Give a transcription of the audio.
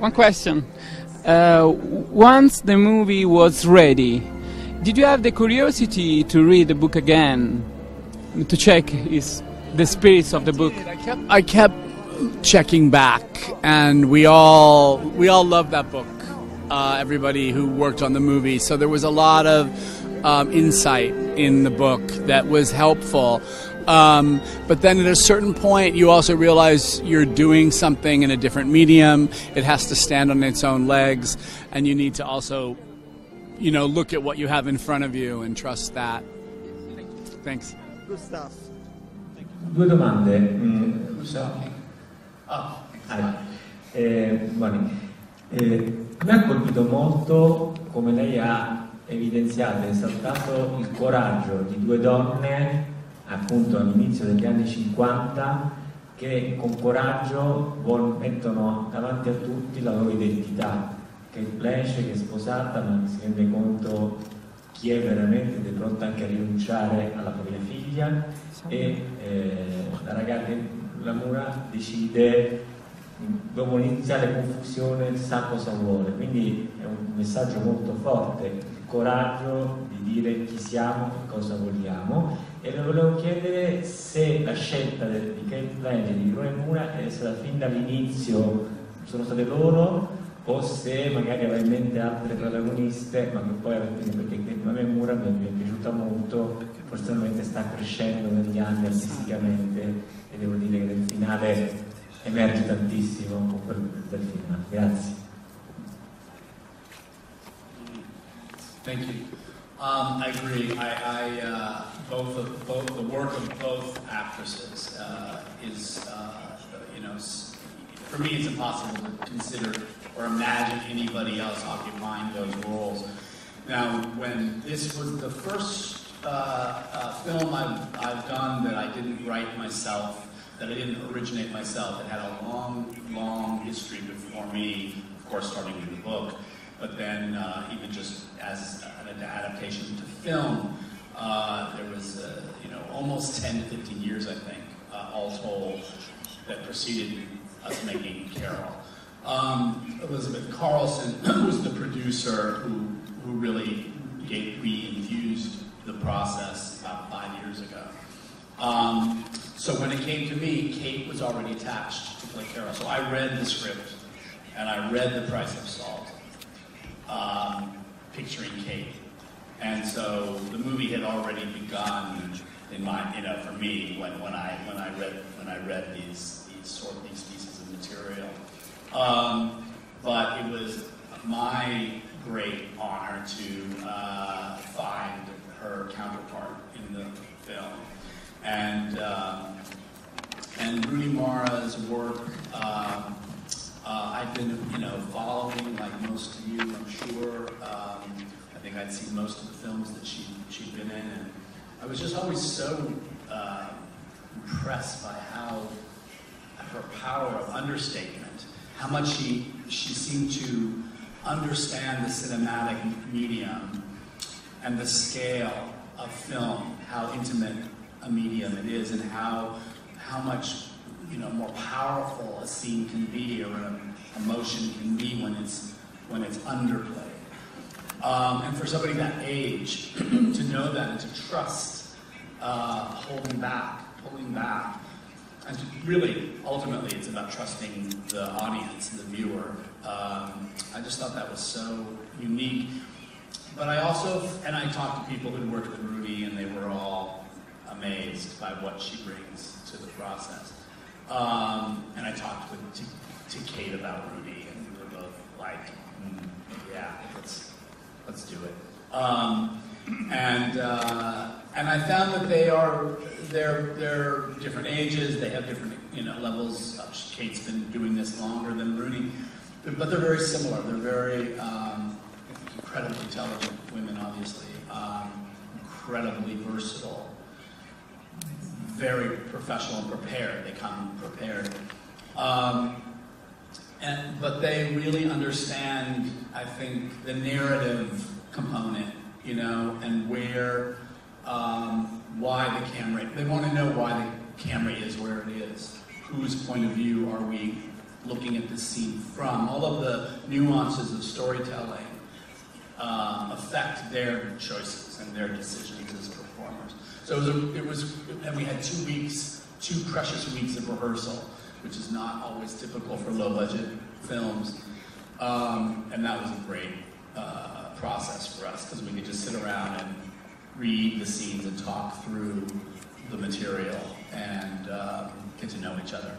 One question. Once the movie was ready, did you have the curiosity to read the book again, to check the spirits of the book? I kept checking back, and we all loved that book. Everybody who worked on the movie, so there was a lot of insight in the book that was helpful. But then at a certain point, you also realize you're doing something in a different medium. It has to stand on its own legs, and you need to also, look at what you have in front of you and trust that. Thanks. Good stuff. Due domande. Mi ha colpito molto come lei ha evidenziato e esaltato il coraggio di due donne, appunto all'inizio degli anni 50, che con coraggio mettono davanti a tutti la loro identità. Cate Blanchett, che è sposata, ma si rende conto chi è veramente ed è pronta anche a rinunciare alla propria figlia, e la ragazza, la Mara, decide, dopo un'iniziale confusione, sa cosa vuole. Quindi è un messaggio molto forte, il coraggio di dire chi siamo e cosa vogliamo. E le volevo chiedere se la scelta di Cate Blanchett, di Rooney Mara, è stata fin dall'inizio, sono state loro, o se magari aveva in mente altre protagoniste, ma che poi perché a me Mara mi è piaciuta molto, fortunatamente sta crescendo negli anni artisticamente, e devo dire che nel finale emerge tantissimo con quel del finale. Grazie. Thank you. I agree. Both the work of both actresses is, for me, it's impossible to consider or imagine anybody else occupying those roles. Now, when this was the first film I've done that I didn't write myself, that I didn't originate myself, it had a long, long history before me, of course, starting with the book, but then even just as an adaptation to film, there was, almost 10 to 15 years, I think, all told, that preceded us making Carol. Elizabeth Carlson was the producer who really re-infused the process about 5 years ago. So when it came to me, Kate was already attached to play Carol. So I read the script, and I read The Price of Salt, picturing Kate. And so the movie had already begun in my, for me, when I read these pieces of material. But it was my great honor to find her counterpart in the film. And Rooney Mara's work, I've been, following like most of you, I'm sure. I think I'd seen most of the films that she'd been in, and I was just always so impressed by how her power of understatement, how much she seemed to understand the cinematic medium and the scale of film, how intimate a medium it is, and how much more powerful a scene can be, or an emotion can be when it's underplayed. And for somebody that age to know that and to trust holding back, and to really, ultimately, it's about trusting the audience, the viewer. I just thought that was so unique. But I talked to people who worked with Rooney, and they were all amazed by what she brings to the process. And I talked to Kate about Rooney, and we were both like, yeah, let's do it. And I found that they're different ages, they have different levels. Kate's been doing this longer than Rooney, but they're very similar. They're very incredibly intelligent women, obviously, incredibly versatile, very professional and prepared. They come prepared. But they really understand, I think, the narrative component, and where, why the camera, they want to know why the camera is where it is. Whose point of view are we looking at this scene from. All of the nuances of storytelling affect their choices and their decisions as performers. So and we had 2 weeks, 2 precious weeks of rehearsal, which is not always typical for low-budget films. And that was a great process for us, because we could just sit around and read the scenes and talk through the material and get to know each other.